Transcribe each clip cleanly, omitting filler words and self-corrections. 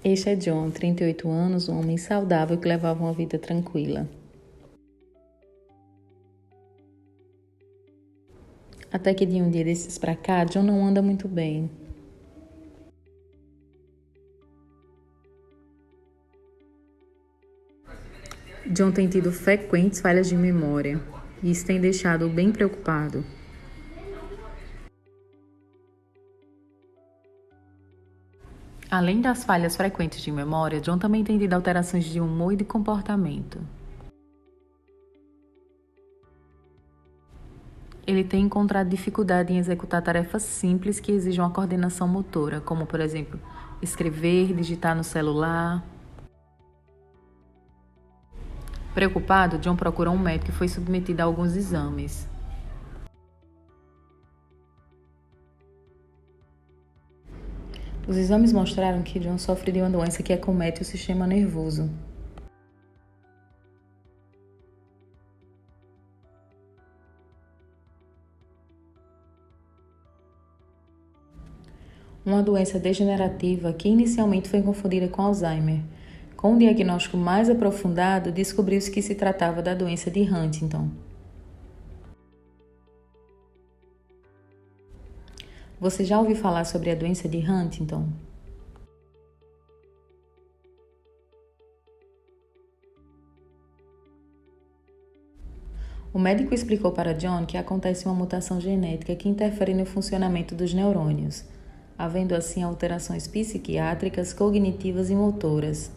Este é John, 38 anos, um homem saudável que levava uma vida tranquila. Até que de um dia desses pra cá, John não anda muito bem. John tem tido frequentes falhas de memória e isso tem deixado-o bem preocupado. Além das falhas frequentes de memória, John também tem tido alterações de humor e de comportamento. Ele tem encontrado dificuldade em executar tarefas simples que exijam a coordenação motora, como, por exemplo, escrever, digitar no celular. Preocupado, John procurou um médico e foi submetido a alguns exames. Os exames mostraram que John sofre de uma doença que acomete o sistema nervoso. Uma doença degenerativa que inicialmente foi confundida com Alzheimer. Com um diagnóstico mais aprofundado, descobriu-se que se tratava da doença de Huntington. Você já ouviu falar sobre a doença de Huntington? O médico explicou para John que acontece uma mutação genética que interfere no funcionamento dos neurônios, havendo assim alterações psiquiátricas, cognitivas e motoras.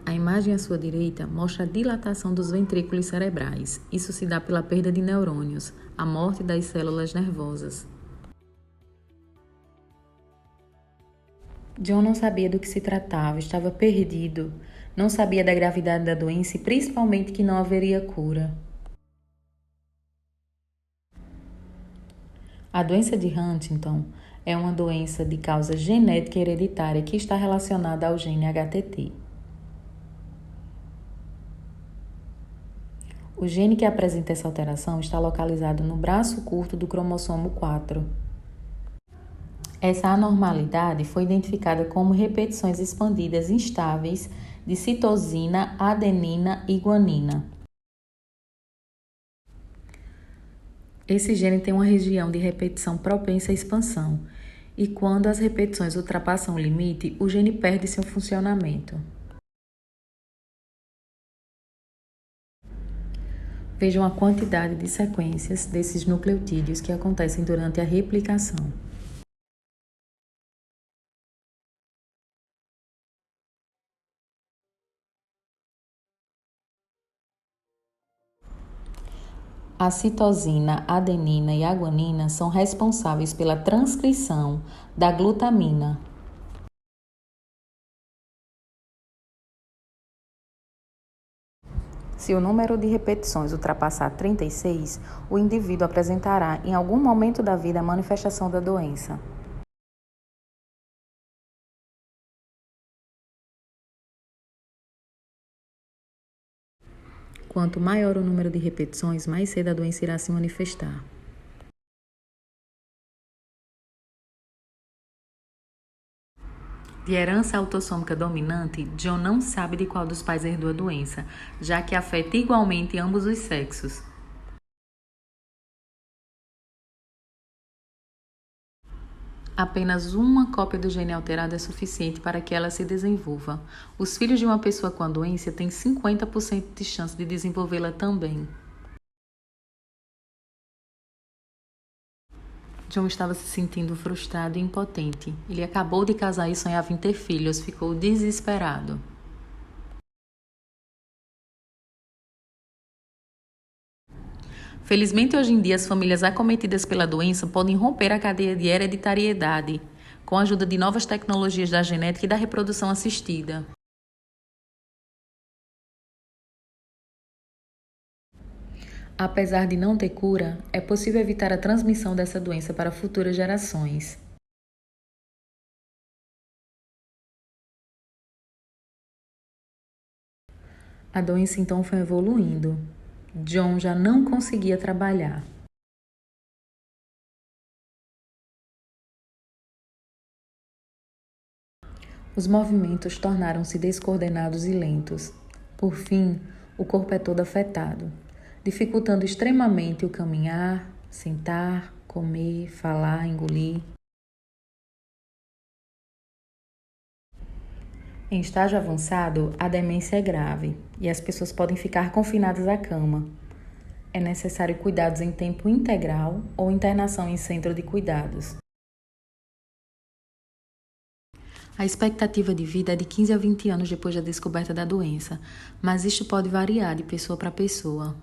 A imagem à sua direita mostra a dilatação dos ventrículos cerebrais. Isso se dá pela perda de neurônios, a morte das células nervosas. John não sabia do que se tratava, estava perdido, não sabia da gravidade da doença e principalmente que não haveria cura. A doença de Huntington é uma doença de causa genética hereditária que está relacionada ao gene HTT. O gene que apresenta essa alteração está localizado no braço curto do cromossomo 4. Essa anormalidade foi identificada como repetições expandidas instáveis de citosina, adenina e guanina. Esse gene tem uma região de repetição propensa à expansão, e quando as repetições ultrapassam o limite, o gene perde seu funcionamento. Vejam a quantidade de sequências desses nucleotídeos que acontecem durante a replicação. A citosina, a adenina e a guanina são responsáveis pela transcrição da glutamina. Se o número de repetições ultrapassar 36, o indivíduo apresentará em algum momento da vida a manifestação da doença. Quanto maior o número de repetições, mais cedo a doença irá se manifestar. De herança autossômica dominante, John não sabe de qual dos pais herdou a doença, já que afeta igualmente ambos os sexos. Apenas uma cópia do gene alterado é suficiente para que ela se desenvolva. Os filhos de uma pessoa com a doença têm 50% de chance de desenvolvê-la também. John estava se sentindo frustrado e impotente. Ele acabou de casar e sonhava em ter filhos, ficou desesperado. Felizmente, hoje em dia, as famílias acometidas pela doença podem romper a cadeia de hereditariedade com a ajuda de novas tecnologias da genética e da reprodução assistida. Apesar de não ter cura, é possível evitar a transmissão dessa doença para futuras gerações. A doença então foi evoluindo. John já não conseguia trabalhar. Os movimentos tornaram-se descoordenados e lentos. Por fim, o corpo é todo afetado, dificultando extremamente o caminhar, sentar, comer, falar, engolir. Em estágio avançado, a demência é grave e as pessoas podem ficar confinadas à cama. É necessário cuidados em tempo integral ou internação em centro de cuidados. A expectativa de vida é de 15 a 20 anos depois da descoberta da doença, mas isto pode variar de pessoa para pessoa.